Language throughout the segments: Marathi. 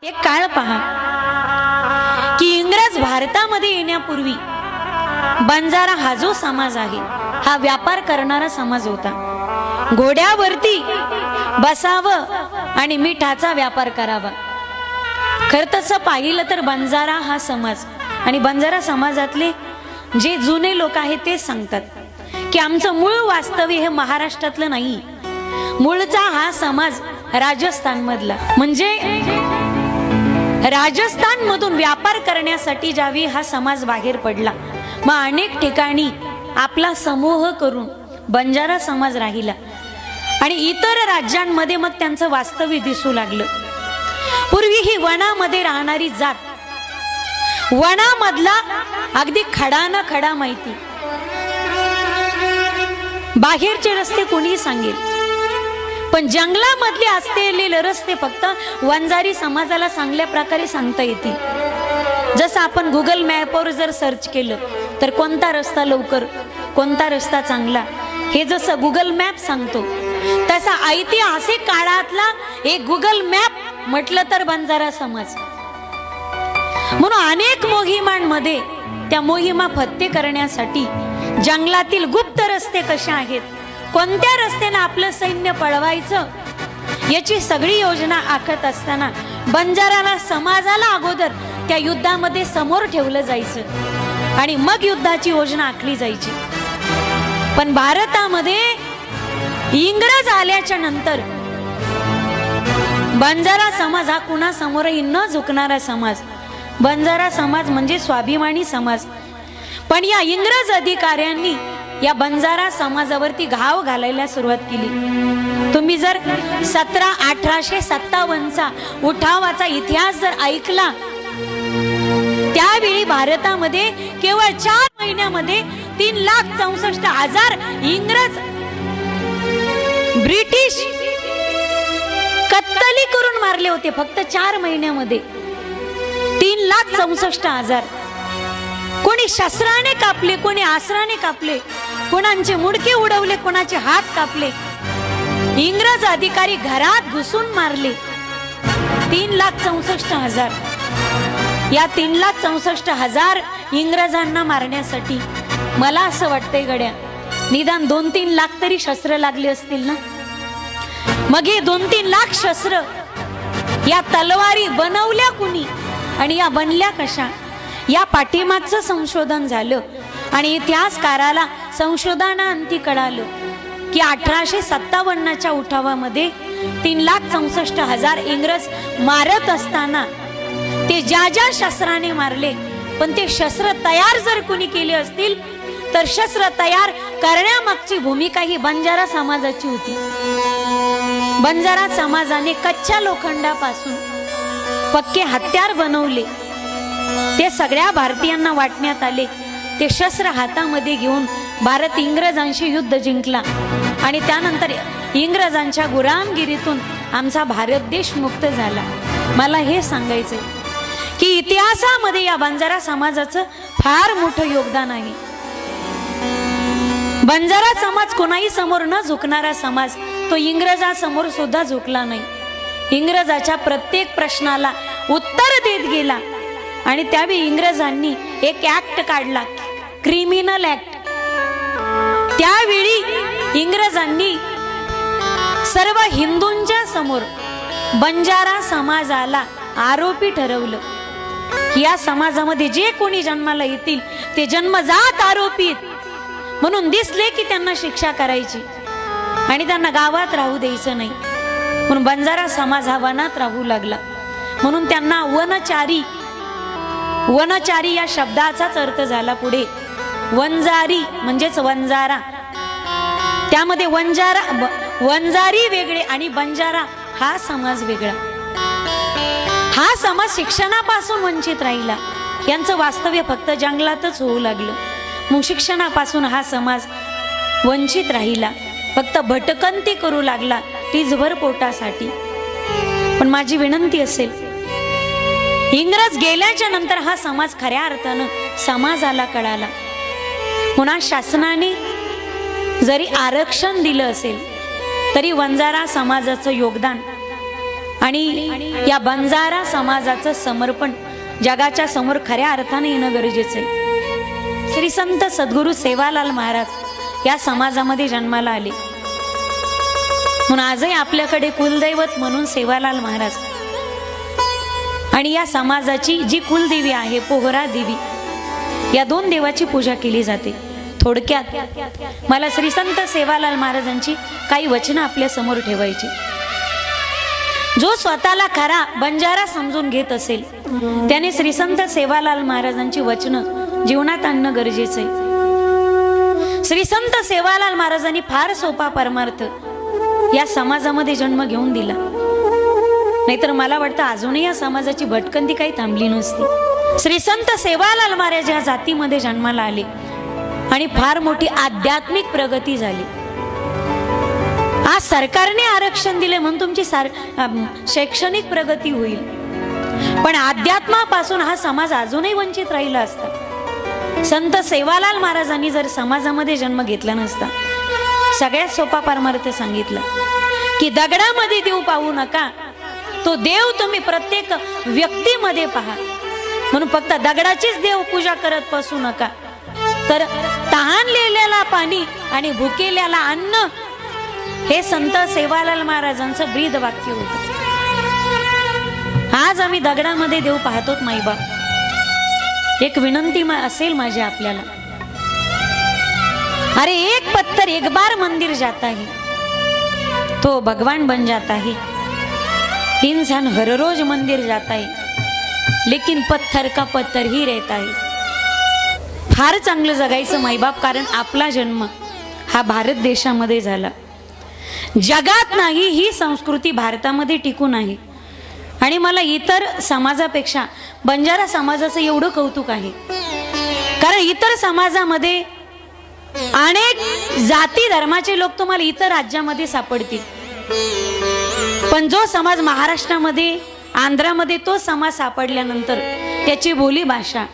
एक काळ पहा की इंग्रज भारतामध्ये येण्यापूर्वी बंजारा हा जो समाज आहे हा व्यापार करणारा समाज होता। घोड्यावरती बसावं आणि मिठाचा व्यापार करावा। खरं तसं पाहिलं तर बंजारा हा समाज आणि बंजारा समाजातले जे जुने लोक आहेत ते सांगतात की आमचं मूळ वास्तव्य हे महाराष्ट्रातलं नाही, मूळचा हा समाज राजस्थान मधला। म्हणजे राजस्थान मधून व्यापार करण्यासाठी ज्यावेळी हा समाज बाहेर पडला, मग अनेक ठिकाणी आपला समूह करून बंजारा समाज राहिला आणि इतर राज्यांमध्ये मग त्यांचं वास्तव्य दिसू लागलं। पूर्वी ही वनामध्ये राहणारी जात, वनामधला अगदी खडा ना खडा माहिती, बाहेरचे रस्ते कोणी सांगेल, पण जंगलामधले असलेले रस्ते फक्त वंजारी समाजाला चांगल्या प्रकारे सांगता येतील। जसं आपण गुगल मॅपवर जर सर्च केलं तर कोणता रस्ता लवकर, कोणता रस्ता चांगला, हे जसं गुगल मॅप सांगतो, तसा ऐतिहासिक काळातला एक गुगल मॅप म्हटलं तर बंजारा समाज। म्हणून अनेक मोहिमांमध्ये त्या मोहिमा फत्ते करण्यासाठी जंगलातील गुप्त रस्ते कशा आहेत, कोणत्या रस्त्याने आपलं सैन्य पळवायचं, याची सगळी योजना आखत असताना बंजारा समाजाला अगोदर त्या युद्धामध्ये समोर ठेवलं जायचं आणि मग युद्धाची योजना आखली जायची। पण भारतामध्ये इंग्रज आल्याच्या नंतर बंजारा समाज हा कुणासमोरही न झुकणारा समाज। बंजारा समाज म्हणजे स्वाभिमानी समाज। पण या इंग्रज अधिकाऱ्यांनी या बंजारा समाजावरती घाव घालायला सुरुवात केली। तुम्ही जर 1857चा उठावाचा इतिहास जर ऐकला, त्यावेळी भारतामध्ये केवळ 4 महिन्यामध्ये 3,64,000 इंग्रज ब्रिटिश कत्तली करून मारले होते। फक्त 4 महिन्यामध्ये 3,64,000। कोणी शस्त्राने कापले, कोणी आसराने कापले, कोणाचे मुडके उडवले, कोणाचे हात कापले। इंग्रज अधिकारी घरात घुसून मारले 3,64,000। या 3,64,000 इंग्रजांना मारण्यासाठी मला असं वाटतंय गड्या निदान 2-3 लाख तरी शस्त्र लागले असतील ना। मग हे 2-3 लाख शस्त्र, या तलवारी बनवल्या कुणी आणि या बनल्या कशा, या पाठीमागचं संशोधन झालं आणि इतिहासकाराला संशोधनाअंती कळालं की 1857च्या उठावामध्ये 3,64,000 इंग्रज मारत असताना ते ज्या ज्या शस्त्राने मारले, पण ते शस्त्र तयार जर कुणी केले असतील तर शस्त्र तयार करण्यामागची भूमिका ही बंजारा समाजाची होती। बंजारा समाजाने कच्च्या लोखंडापासून पक्के हत्यार बनवले, ते सगळ्या भारतीयांना वाटण्यात आले। ते शस्त्र हातामध्ये घेऊन भारत इंग्रजांशी युद्ध जिंकला आणि त्यानंतर इंग्रजांच्या गुलामगिरीतून आमचा भारत देश मुक्त झाला। मला हे सांगायचे की इतिहासामध्ये या बंजारा समाजाचं फार मोठं योगदान आहे। बंजारा समाज कोणाही समोर न झुकणारा समाज, तो इंग्रजासमोर सुद्धा झुकला नाही। इंग्रजाच्या प्रत्येक प्रश्नाला उत्तर देत गेला आणि त्यावेळी इंग्रजांनी एक ऍक्ट काढला, क्रिमिनल ऍक्ट। त्यावेळी इंग्रजांनी सर्व हिंदूंच्या समोर बंजारा समाजाला आरोपी ठरवलं की या समाजामध्ये जे कोणी जन्माला येतील ते जन्मजात आरोपी, म्हणून दिसले की त्यांना शिक्षा करायची आणि त्यांना गावात राहू द्यायचं नाही। म्हणून बंजारा समाज हा वनात राहू लागला। म्हणून त्यांना वनचारी, वनचारी या शब्दाचाच अर्थ झाला पुढे वंजारी, म्हणजेच वंजारा। त्यामध्ये वंजारी वेगळे आणि बंजारा हा समाज वेगळा। हा समाज शिक्षणापासून वंचित राहिला, यांचं वास्तव्य फक्त जंगलातच होऊ लागलं। मग शिक्षणापासून हा समाज वंचित राहिला, फक्त भटकंती करू लागला टीजभर पोटासाठी। पण माझी विनंती असेल, इंग्रज गेल्याच्या नंतर हा समाज खऱ्या अर्थानं समाजाला कळाला। पुन्हा शासनाने जरी आरक्षण दिलं असेल तरी वंजारा समाजाचं योगदान आणि या बंजारा समाजाचं समर्पण जगाच्या समोर खऱ्या अर्थाने येणं गरजेचं आहे। श्री संत सद्गुरू सेवालाल महाराज या समाजामध्ये जन्माला आले, म्हणून आजही आपल्याकडे कुलदैवत म्हणून सेवालाल महाराज आणि या समाजाची जी कुलदेवी आहे पोहरा देवी, या दोन देवाची पूजा केली जाते। थोडक्यात मला श्री संत सेवालाल महाराजांची काही वचनं आपल्या समोर ठेवायची। जो स्वतःला खरा बंजारा समजून घेत असेल त्याने श्री संत सेवालाल महाराजांची वचनं जीवनात आणणं गरजेचं आहे। श्री संत सेवालाल महाराजांनी फार सोपा परमार्थ या समाजामध्ये जन्म घेऊन दिला, नाहीतर मला वाटतं अजूनही या समाजाची भटकंती काही थांबली नसती। श्री संत सेवालाल महाराज या जातीमध्ये जन्माला आले आणि फार मोठी आध्यात्मिक प्रगती झाली। आज सरकारने आरक्षण दिले म्हणून तुमची शैक्षणिक प्रगती होईल, पण अध्यात्मापासून हा समाज अजूनही वंचित राहिला असता। संत सेवालाल महाराजांनी जर समाजामध्ये जन्म घेतला नसता, सगळ्यात सोपा परमार्थ सांगितला की दगडामध्ये देव पाहू नका, तो देव तुम्ही प्रत्येक व्यक्तीमध्ये पहा। म्हणून फक्त दगडाचीच देव पूजा करत बसू नका, तर तहानलेल्याला पाणी आणि भुकेल्याला अन्न हे संत सेवालाल महाराजांचं ब्रीद वाक्य होतं। आज आम्ही दगडामध्ये देव पाहतोत माईबाप, एक विनंती असेल माझी आपल्याला, अरे एक पत्थर एक बार मंदिर जाता है तो भगवान बन जाता है। इंसान हर रोज मंदिर जाता है लेकिन पत्थर का पत्थर ही रहता है। फार चांगलं जगायचं माईबाप, कारण आपला जन्म हा भारत देशामध्ये झाला, जगात नाही, ही संस्कृती भारतामध्ये टिकून आहे। आणि मला इतर समाजापेक्षा बंजारा समाजाचं एवढं कौतुक आहे, कारण इतर समाजामध्ये अनेक जाती धर्माचे लोक तुम्हाला इतर राज्यामध्ये सापडतील, पण जो समाज महाराष्ट्रामध्ये आंध्रामध्ये तो समाज सापडल्यानंतर त्याची बोली भाषा,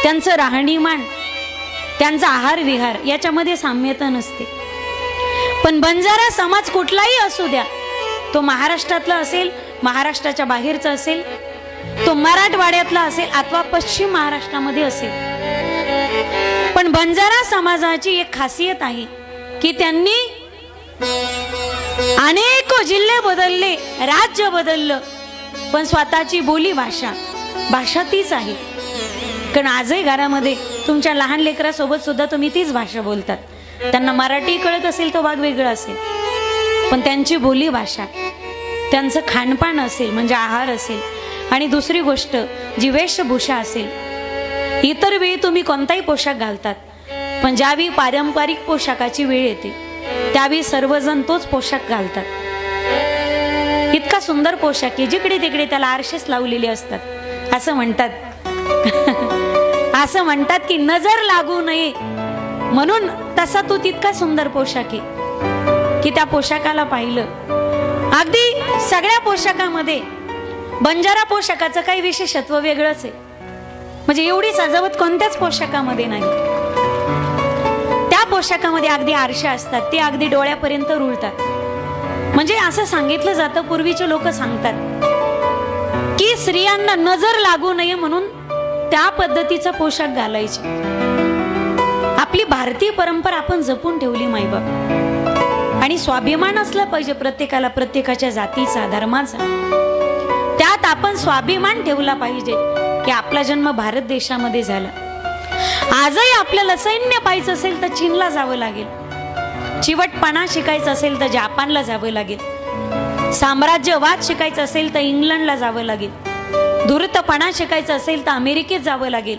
त्यांचं राहणीमान, त्यांचा आहार विहार याच्यामध्ये साम्यता नसते। पण बंजारा समाज कुठलाही असू द्या, तो महाराष्ट्रातला असेल, महाराष्ट्राच्या बाहेरचा असेल, तो मराठवाड्यातला असेल अथवा पश्चिम महाराष्ट्रामध्ये असेल, पण बंजारा समाजाची एक खासियत आहे की त्यांनी अनेक जिल्हे बदलले, राज्य बदललं, पण स्वतःची बोली भाषा तीच आहे। कारण आजही घरामध्ये तुमच्या लहान लेकरासोबत सुद्धा तुम्ही तीच भाषा बोलतात। त्यांना मराठी कळत असेल तो भाग वेगळा असेल, पण त्यांची बोली भाषा, त्यांचं खानपान असेल म्हणजे आहार असेल, आणि दुसरी गोष्ट जी वेशभूषा असेल, इतर वेळी तुम्ही कोणताही पोशाख घालतात, पण ज्यावेळी पारंपरिक पोशाखाची वेळ येते त्यावेळी सर्वजण तोच पोशाख घालतात। इतका सुंदर पोशाख आहे, जिकडे तिकडे त्याला आरशेच लावलेले असतात। असं म्हणतात की नजर लागू नये म्हणून तसा तो तितका सुंदर पोशाख आहे की त्या पोशाखाला पाहिलं। अगदी सगळ्या पोशाखामध्ये बंजारा पोशाखाचं काही विशेषत्व वेगळंच आहे, म्हणजे एवढी सजावट कोणत्याच पोशाखामध्ये नाही। त्या पोशाखामध्ये अगदी आरशा असतात, ते अगदी डोळ्यापर्यंत रुळतात। म्हणजे असं सांगितलं जातं, पूर्वीचे लोक सांगतात की स्त्रियांना नजर लागू नये म्हणून त्या पद्धतीचा पोशाख घालायचे। आपली भारतीय परंपरा आपण जपून ठेवली माईबाप, आणि स्वाभिमान असला पाहिजे प्रत्येकाला, प्रत्येकाच्या जातीचा, धर्माचा। त्यात आपण स्वाभिमान ठेवला पाहिजे की आपला जन्म भारत देशामध्ये झाला। आजही आपल्याला सैन्य पाहायचं असेल तर चीनला जावं लागेल, चिवटपणा शिकायचं असेल तर जपानला जावं लागेल, साम्राज्यवाद शिकायचं असेल तर इंग्लंडला जावं लागेल, धूर्तपणा शिकायचं असेल तर अमेरिकेत जावं लागेल,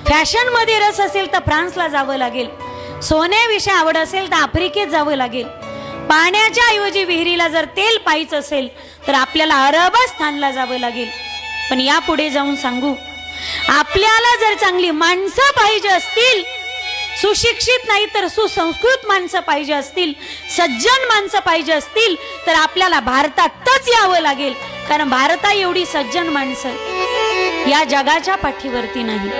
फॅशन मध्ये रस असेल तर फ्रान्सला जावं लागेल, सोन्याविषयी आवड असेल तर आफ्रिकेत जावं लागेल, पाण्याच्या ऐवजी विहिरीला जर तेल पाहायचं असेल तर आपल्याला अरबस्थानला जावं लागेल। पण यापुढे जाऊन सांगू, आपल्याला जर चांगली माणसं पाहिजे असतील, सुशिक्षित नाही तर सुसंस्कृत माणसं पाहिजे असतील, सज्जन माणसं पाहिजे असतील, तर आपल्याला भारतातच यावं लागेल, कारण भारता एवढी सज्जन माणसं या जगाच्या पाठीवरती नाही।